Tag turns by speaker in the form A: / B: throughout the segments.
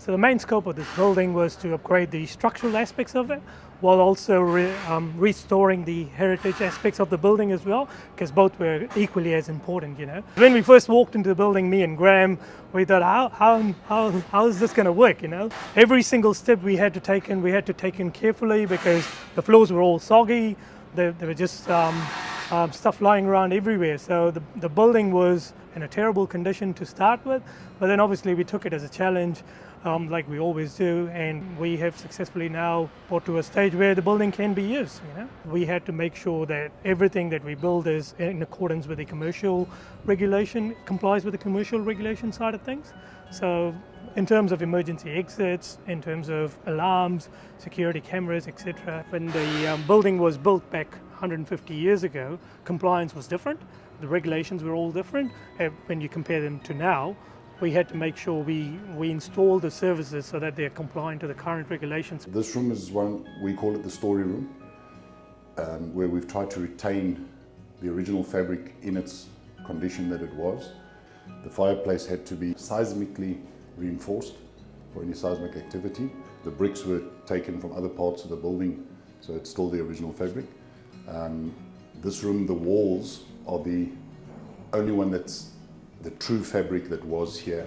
A: So the main scope of this building was to upgrade the structural aspects of it, while also restoring the heritage aspects of the building as well, because both were equally as important, you know. When we first walked into the building, me and Graham, we thought, how is this going to work, you know? Every single step we had to take in carefully, because the floors were all soggy. There were just stuff lying around everywhere. So the building was in a terrible condition to start with, but then obviously we took it as a challenge, like we always do, and we have successfully now got to a stage where the building can be used. You know, we had to make sure that everything that we build is in accordance with the commercial regulation, complies with the commercial regulation side of things. So in terms of emergency exits, in terms of alarms, security cameras, etc. When the building was built back 150 years ago, compliance was different. The regulations were all different. When you compare them to now, we had to make sure we install the services so that they're compliant to the current regulations.
B: This room is one, we call it the story room, where we've tried to retain the original fabric in its condition that it was. The fireplace had to be seismically reinforced for any seismic activity. The bricks were taken from other parts of the building, so it's still the original fabric. This room, the walls are the only one that's the true fabric that was here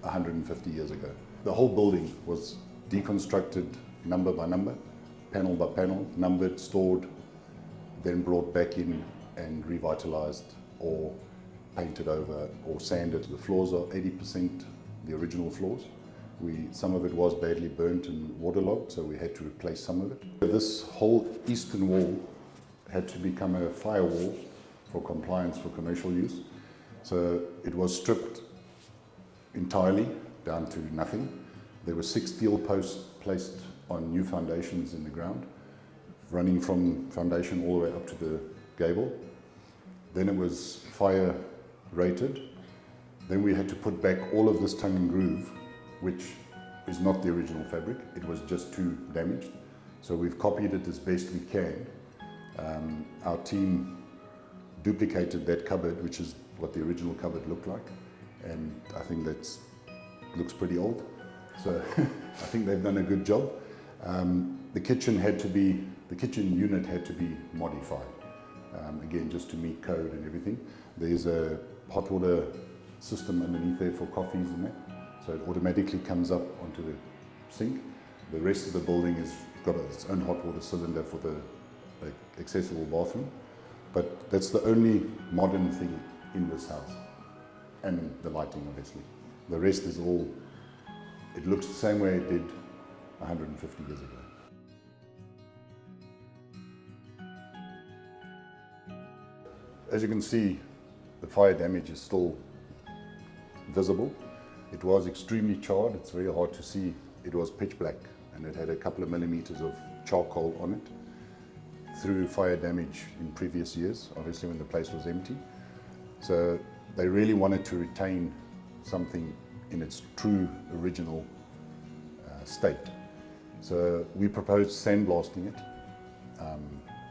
B: 150 years ago. The whole building was deconstructed number by number, panel by panel, numbered, stored, then brought back in and revitalized or painted over or sanded. The floors are 80% the original floors. Some of it was badly burnt and waterlogged, so we had to replace some of it. This whole eastern wall had to become a firewall for compliance for commercial use. So it was stripped entirely down to nothing. There were 6 steel posts placed on new foundations in the ground, running from foundation all the way up to the gable. Then it was fire rated. Then we had to put back all of this tongue and groove, which is not the original fabric. It was just too damaged. So we've copied it as best we can. Our team duplicated that cupboard, which is what the original cupboard looked like, and I think that looks pretty old. So I think they've done a good job. The kitchen unit had to be modified, again just to meet code and everything. There's a hot water system underneath there for coffees and that, so it automatically comes up onto the sink. The rest of the building has got its own hot water cylinder for the accessible bathroom, but that's the only modern thing in this house, and the lighting obviously. The rest is all, it looks the same way it did 150 years ago. As you can see, the fire damage is still visible. It was extremely charred, it's very hard to see. It was pitch black and it had a couple of millimeters of charcoal on it through fire damage in previous years, obviously when the place was empty. So they really wanted to retain something in its true original state. So we proposed sandblasting it,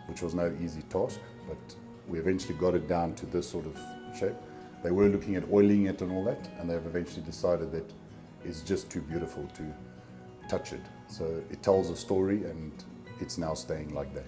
B: which was no easy task, but we eventually got it down to this sort of shape. They were looking at oiling it and all that, and they've eventually decided that it's just too beautiful to touch it. So it tells a story and it's now staying like that.